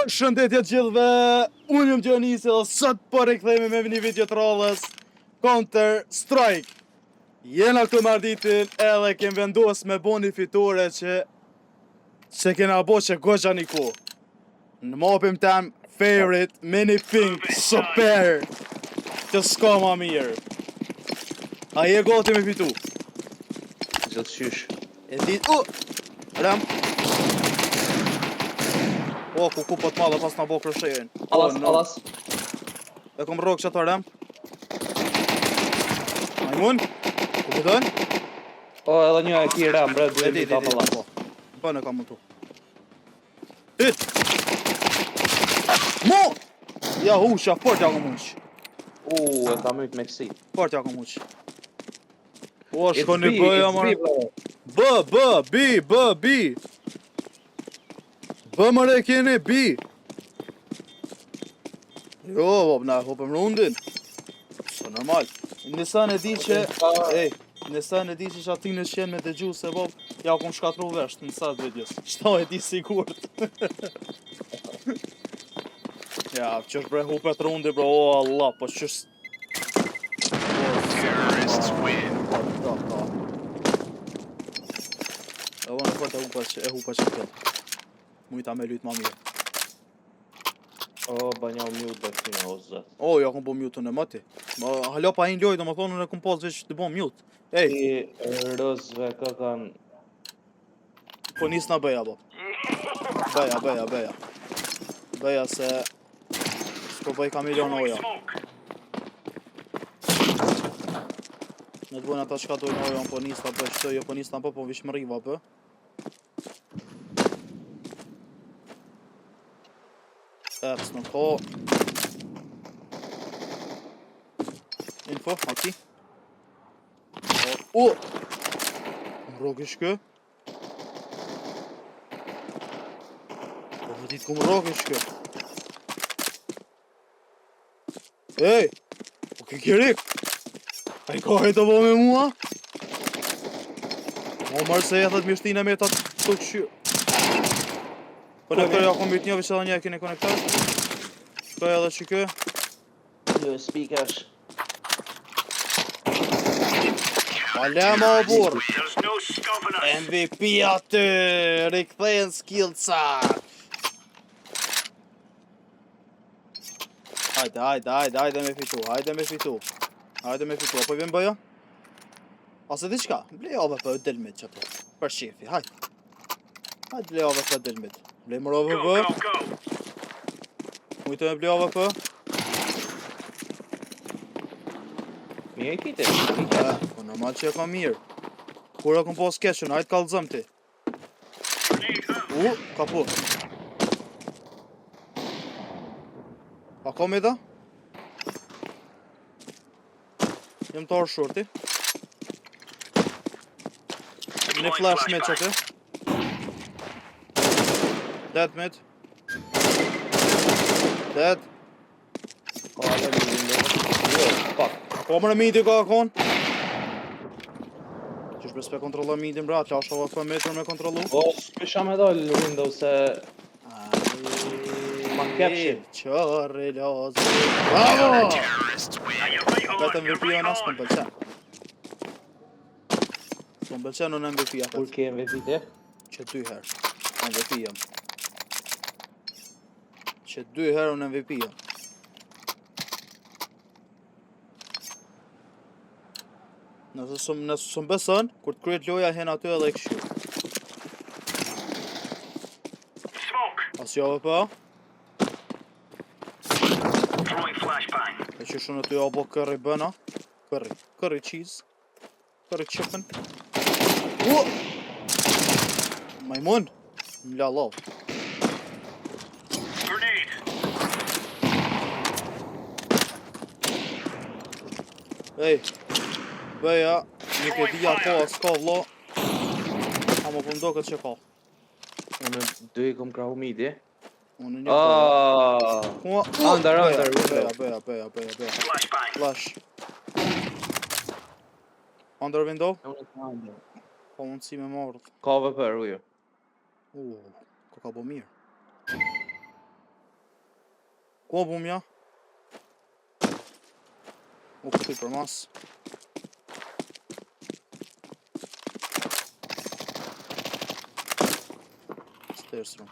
Përshëndetje të gjithëve, unë jam Gjonisi dhe sot po rikthehemi me një video të radhës Counter Strike. Jena këtu me arditin edhe kem vendos me bo një fitore që kena bo që goxha një ku. Në mapim tem favorite mini pink super që s'ka ma mirë. A je gati me fitu? Gjithë shysh. E dit... Ram. O, ku po t'ma dhe pas nga bo krëshejen. Alas. E kom rogë që të rem. Majmun? Ku pëtën? O, edhe një e ki rem, bre, duhet një ka palas. Bënë e kam më tu. Hit! Mo! Ja husha, fort ja kom hush. E kam myt me kësi. Fort ja kom hush. O, shko një bëja, mërë. B. Bë mëre keni, B. Jo, bob, na hopëm rundin. Po normal. Nësan e di që... Nësan e di që ati në qenë me të gju se bob, ja kom shkatru vesht në sat videos. Shto e di sigurt. Ja, qësh bre hupet rundi, bro, o Allah, po qësh... Terrorists win. E vënë e fort e hupa që të mujta me lyt ma mirë. O, banja u mute dhe këtina, o zët. O, ja kom po mute në mëti. Hala pa hin lojt, do më thonë në kom pas veç të bo mute. Ej! I rëzve ka kanë... Po nis na bëja, bo. Bëja. Bëja se... S'ko bëj ka milion oja. Në të bojnë ata qka dojnë oja, po nis na bëj qëtë, jo po nis na po vish më riva bë. Eps në ko. Info, aki. O! Më rogish kë. Po vëdit ku më rogish kë. Ej! Po ke kjerik! A i ka hejtë bo me mua? O mërë se jetët mjështine me ta të këshyrë. Konektor ja kom byt një, vishë edhe një e kene konektor. Shkoj edhe që kë. USB cash. Alema o burë. MVP aty, rikthejnë skillsa. Hajde me fitu. Apo i vim bëja? Ase di qka? Blejave për delmit që të. Për shefi, hajde. Hajde blejave për delmit. Blej më rove për. Mujtë me blejave për. Mirë i kite. Po normal që e ka mirë. Kur e kom pas keqën, hajtë kallëzëm ti. Ka po. A ka me da? Jem të arë shorti. Një flash me që ti. Dead mid. Dead. Ka edhe një window. Fuck. Po më në midi ka akon. Qysh bespe kontrolla midin bra, që ashtë AWP metër me kontrollu. O, s'pesha me dollë në window se... Ma kepshin. Qërri lazë. Bravo! Vetëm MVP-a nësë më pëlqen. Më pëlqen unë MVP-a. Kur ke MVP te? Që 2 herë. MVP jam. Që 2 herë unë MVP jam. Nëse së besën, kur të kryet loja hen aty edhe e këshu. As jave pa? E që shumë aty abo curry bëna. Curry cheese. Curry chicken. Majmun! Mla lav. Ej, bëja, nuk e dhja ko as ka vlo. Ama po ndo këtë që ka. Unë dy i kom krahu midi. Unë një bëja. Under, Bëja. Flash. Under window? Po mundësi me mardh. Ka vëpër ujo. Ka bo mirë. Ku bum ja? U këthy për mas. Stairs room.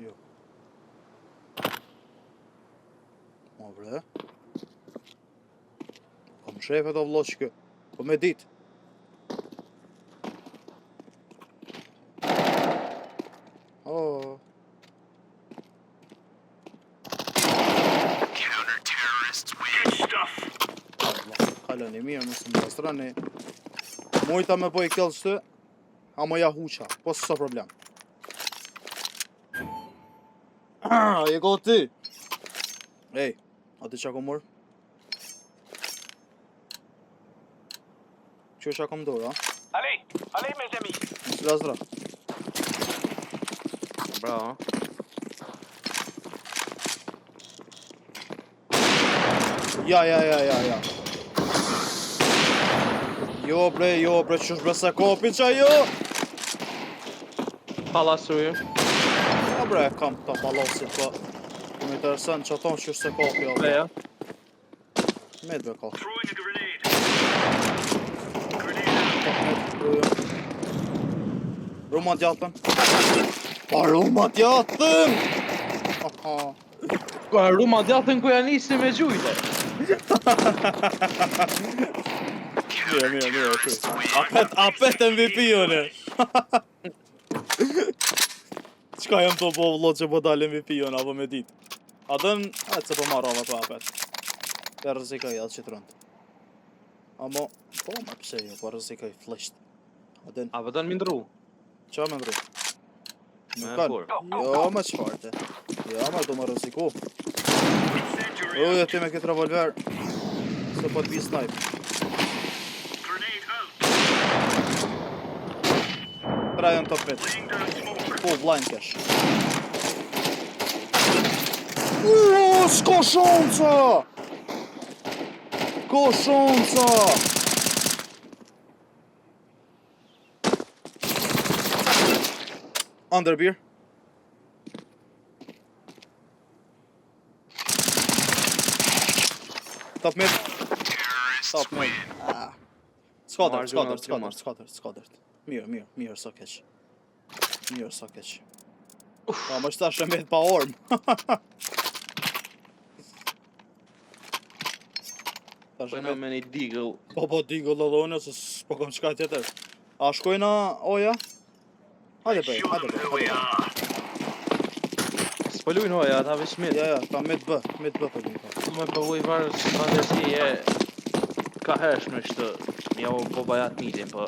Jo. Ma bre. Kam shefet o vloqke. Po me dit. Oh. Kalën i mirë, mësë më pastrani. Mojta me po i kellë shtë, a më ja huqa, po s'o problem. Je go ti. Ej, a ti qa kom mërë? Që qa kom dorë, a? Allez mes amis. Mësë lasdra. Bravo. Ja. Jo bre, qësh bre se kopi qa jo? Pallasuju. Ja bre, kam ta palasit, po. Më interesën që tonë qësh se kopi, jo bre. Veja. Med be ka. Throwing a grenade. Ruma t'jatën. Pa ruma t'jatën! Aha. Ka ruma djatën ku janë nisi me gjujtë. Mirë, okay. Apet MVP jone. Qka jem të po vlot që po dalë MVP jone, apo me dit. A dën, atë se po marrava të apet. Per rëzikaj atë që të rëndë. Amo, po ma pse jo, po rëzikaj flesht. A dën, A vëdën mi ndru? qa me ndru? Me Nuk kanë. kur. Jo, me qfarte. Jo, me do më rëziku. Uj, ti me këtë revolver. Se po t'bi snipe. Grenade out. Trajan top 5. Laying down smoke. Po, blind cash. S'ko shonca! Ko shonca! Underbeer. Top mid. Top mid. Ah. Skadert. Mirë, sa keq. Pa, më shtash e met pa orm. Tash e Pojna met. me një deagle. Po, digo lodhone, se s'po kom qka tjetër. A shkojna oja? Hajde bëj. S'pëllujnë hoja, ata veç mid. Ja, ta mid B po bëjmë. Tu me përvoj varë që fandeski e ka hershme shtë mja u po bajat midin, po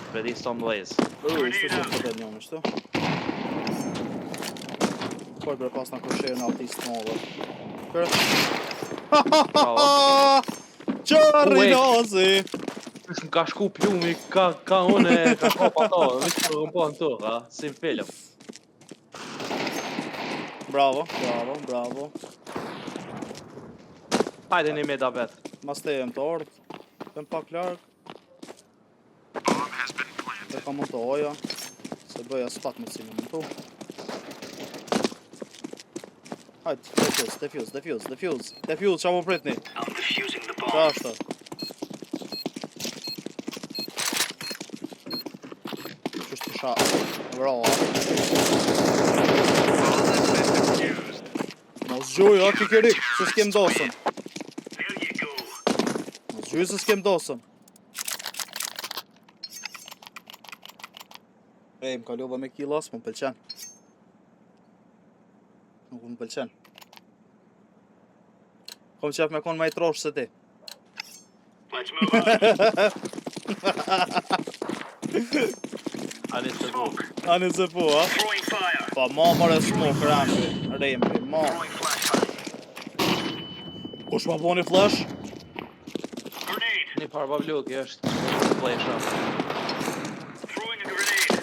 Predi s'to mlez. S'u shumë të dhe njën është. Por bre pas në kërshirë në autist në odhe. Bravo. Qarri nazi! Më ka shku plumi, ka une, ka kopa to, veç për rëmpo në tërë, ha, si në film. Bravo. Hajde një meda vetë. Mas te jem të ardh. Jem pak larg. Dhe ka mund të oja. Se bëja s'pak me cilë më tu. Hajt, defuse, qa mu pritni. I'm defusing the bomb. Qa është? Qështë të sha. Bravo. Mos gjuj, o kikiri, se s'kem dosën. There you go. Mos gjuj se s'kem dosën. Ej, më kalova me killas, më pëlqen. Nuk më pëlqen. Kom qef me kon ma i trosh se ti. Let's move out. Ani të gu. Ani se po, a? Throwing fire. Pa ma mërë smoke, remri, ma. Throwing flashbang. Kush ma bo një flash? Grenade. Një parë bavluki është flesha. Throwing a grenade.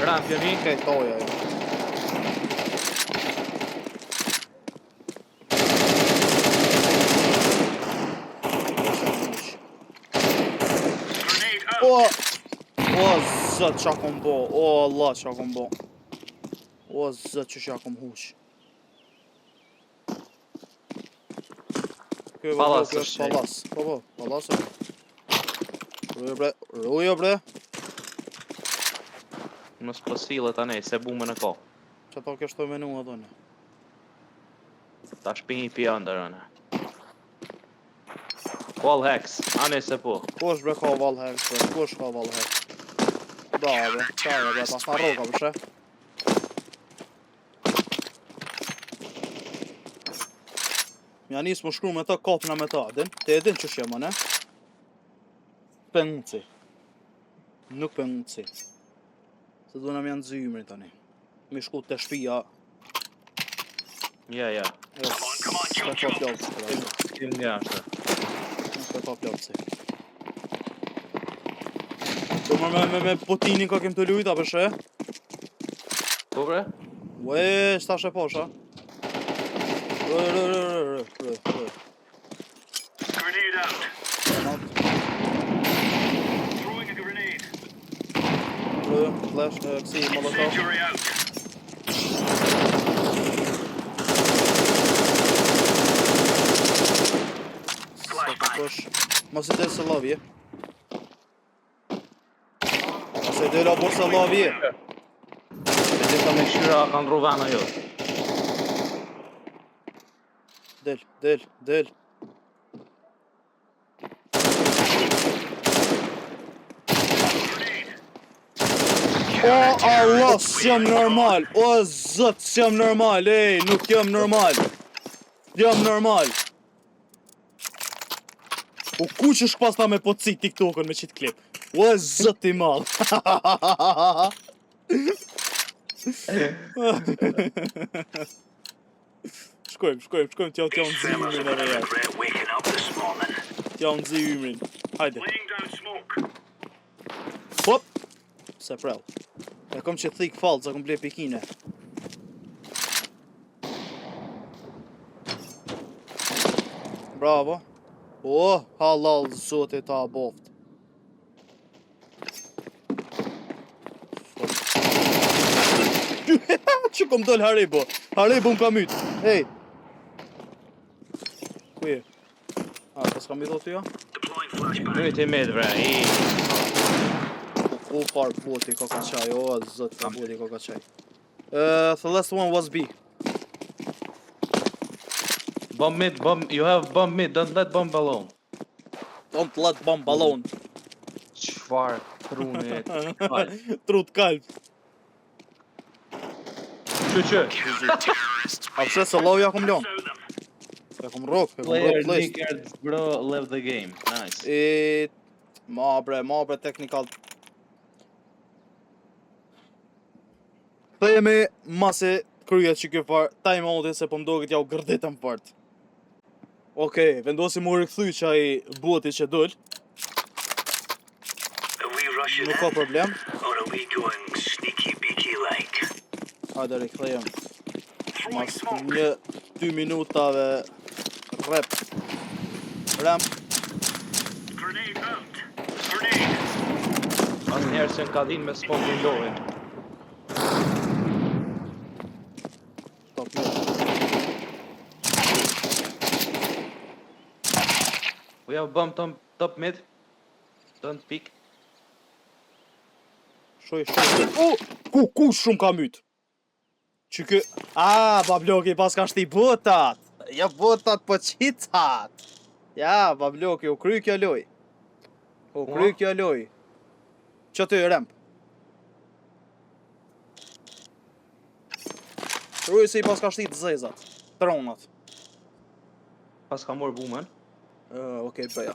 Rampja një. Okej, toja, jo. Grenade out. O, zët qa kom bo, o Allah qa kom bo. O, zët që ja kom huq. Kjo Pallas është është pallas. Po, pallas është. Rujo bre. Mos po sillet tani, se bume në ko. Që ta kjo shtoj menu adone. Ta shpinji pi ndër anë. Wall hacks, ane se po. Kush bre ka wall hack, bre? Kush ka wall hack? Bravo, qaja bre, pas ta roka për shë. Mja nisë më shkru me ta, kapna me ta, din? Te edin që shema, ne? Pëngëci. Nuk pëngëci. Se du në mjanë zymri tani. Mi shku të shpia. Ja. Come on, S'ka jump. plotësi, bre. Kim nga është. S'ka plotësi. Do me Putinin ka kem të lujta për shë? Po bre? Ue, s'ta shë posha. Rë. Grenade out. Throwing a grenade. Flash, kësi, molotov. Incendiary out. Kush. Mos i del se lavje. Mos i del apo se lavje. Me gjitha me këshyra kanë ruvana jo. Del. O Allah, s'jam normal. O zot, s'jam normal. Ej, nuk jam normal. Jam normal. O ku që shpasta me pocit TikTokën me qitë klip? O zot i madh. Shkojmë, t'ja në zi ymrin e reja. Regret waking up this morning. T'ja në zi ymrin. Hajde. Laying down smoke. Hop! Se prell. E kom që thik falë, sa kom ble pikine. Bravo. O, halal zote ta boft. Që kom dol Haribo? Haribo m'ka myt. Ej. Ku je? A, pas kam i dhoti jo? Deploying flashbang. Myt i med bre, O far boti ka qaj, o zot ka boti ka qaj. The last one was B. Bomb mid, you have bomb mid, don't let bomb alone. Don't let bomb alone. Qfar truni, Trut kalp. Që? A pse se lovja kom lon? Show them. E kom rock Player list. Nickard, bro, left the game, nice. Ma bre technical. Thejemi masi kryet që kjo far timeoutin se po mdoket ja u gërdetëm fart. Okej, vendosim u rikthy qaj boti që dul. Are we rushing Nuk ka in? problem. Or are we going sneaky beaky like? Hajde rikthyem. Throwing Mas smoke. 1-2 minutave rep. Ramp. Grenade out. Grenade. Asë njerë se në ka din me smoke windowin. Top mid. We have bomb top mid. Don't peek. Shoj. Ku shumë ka myt. Që kë... babloki pas ka shti botat. Ja botat po qicat. Ja, babloki, u kry kjo loj. Që të ramp. Rujë se i pas ka shti të zezat. Tronat. Pas ka morë bumen. Okej, bëja.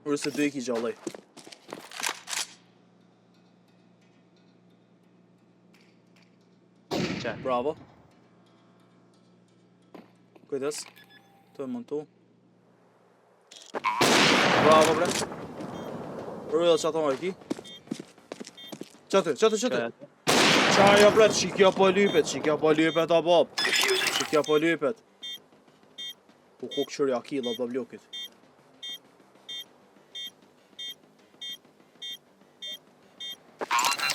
Rujë se dy i ki gjallaj. Qe. Bravo. Kujdes. Të e montu. Bravo, bre. Rujë që ato më e ki. Qatë. Qaja, bre, qikja po lypet, a bab. Diffusing. Qikja po lypet. Po ku këshërja killa të blokit.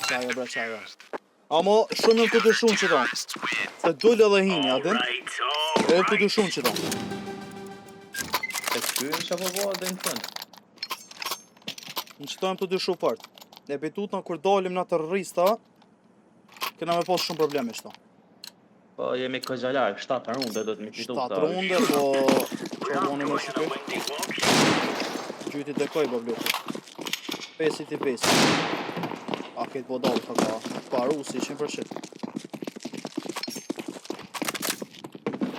Qaja, bre. Amo shumë jam të dëshun që ta. Se dole dhe hinja, din? Right, E all të right. dëshun që ta. E ky që po bëha dhe në fund. Në që ta jam të dyshu fart. E betut në kur dalim në të rrista, kena me pas shumë probleme shta. Po jemi këgjalar, 7 runde do të mi fitu 7 runde, po... We're Që not boni me going on a shikoj? windy walk here. Gjyti dekoj, babluku. 5-5. A këtë po dalë, ka paru si 100%.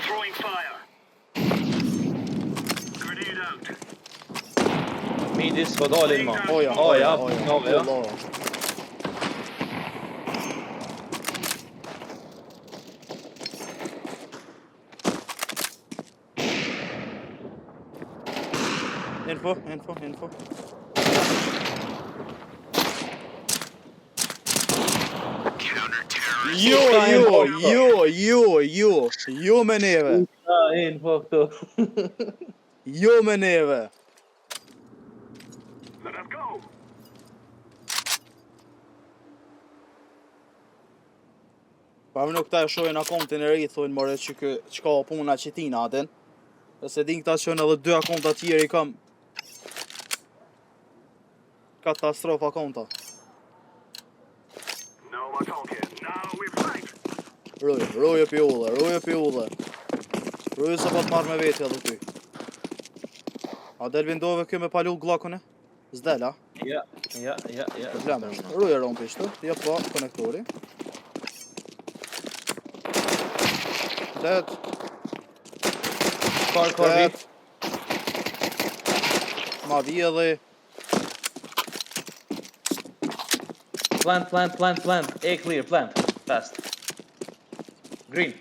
Throwing fire. Grenade out. Midis po dalin ma. Oja, Oja. Allah. Info. Jo me neve. Info këtu. Jo me neve. Let us go. Pa më nuk ta e shojnë akontin e ri, thojnë more që ka puna që tina atin. E se din këta shojnë edhe 2 akonta tjeri kam. Katastrof akonta. No more talking. Now we fight. Roje pi ullë. Roje se pa të marrë me veti edhe ty. A del vindove kjo me palull glakone? Zdel, a? Ja. Problem është. Roje rompi shtu, ja pa konektori. Dead. Kar. Ma vjedhi. Plant. A clear, plant. Fast. Green.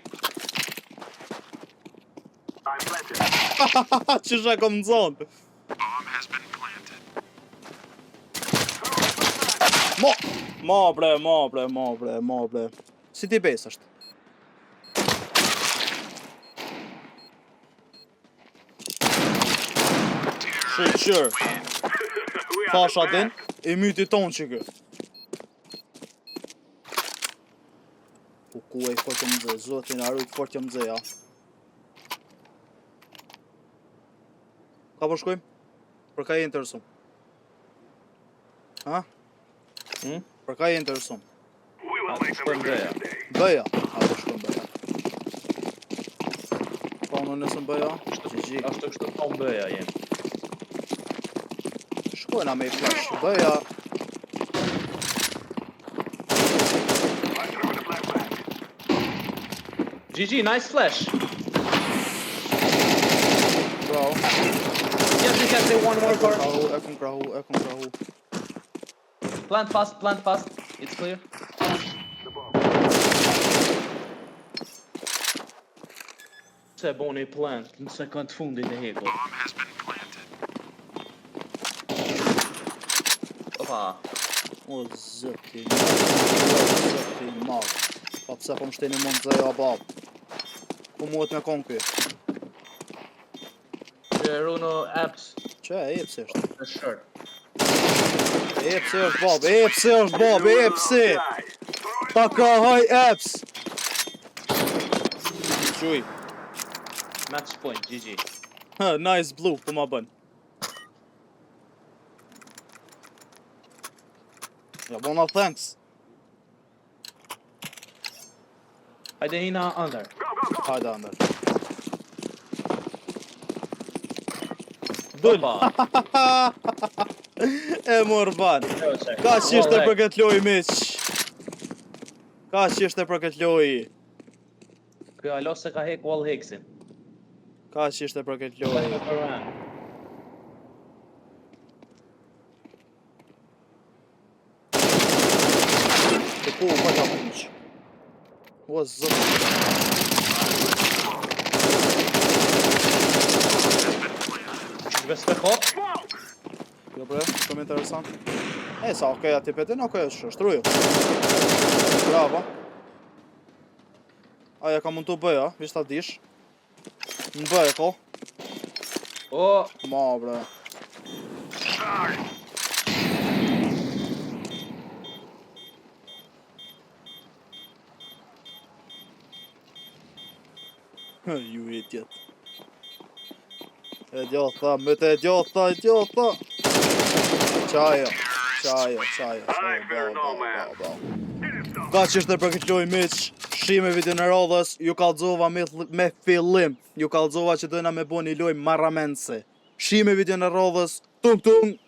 I'm planted. Qësha kom në zonë. Bomb has been planted. Ma bre. Si ti bes është? Shqyr. Fasha din, i myti tonë që kë. Ku e fort jam dze, zotin arrujt fort jam dze, ja. Ka po shkojmë? Për ka i interesum? Ha? Për ka i interesum? We will make them regret this day. Bëja? A po shkojmë bëja. Pa unë nësëm bëja? GG. Ashtu kështu tom bëja jem. Shkojna me i flash. Bëja. I throw the flashback. GG, nice flash. Bravo. Yes, we can say one more card. E kom krahu. Plant fast. It's clear. The bomb. Se boni plant në sekund fundit e heku. Bomb has been planted. Opa. O zëti madh. Pa pse po më shteni mund të zëja bab. Ku muhet me kon ky? Runo apps. Që e epsi është? Në shër. Epsi është bab, epsi! Ta ka haj eps! Quj. Match point, GG. Nice blue, po ma bën. Ja, bona thanks. Hajde hina under. Hajde andër. Dull. Opa. E mor ban. Ka që ishte për këtë loj, miq. Ka që ishte për këtë loj. Kjo alo se ka hek wall heksin. Ka që ishte për këtë loj. Të ku, pa ka punq. O, zot. Shkve hop. Jo bre, shumë interesant. E, sa okej ati petin, okej, shtruju. Bravo. Aja ka mund të bëja, visht ta dish. Në bëja, ko. O, Ma, bre. Ju i tjetë. E gjotha, më të gjotha. Qajo. Ka që është për këtë loj miq, shime video në radhës, ju kallëzova me fillim, ju kallëzova që dojna me bo një loj marramense. Shime video në radhës, tung tung!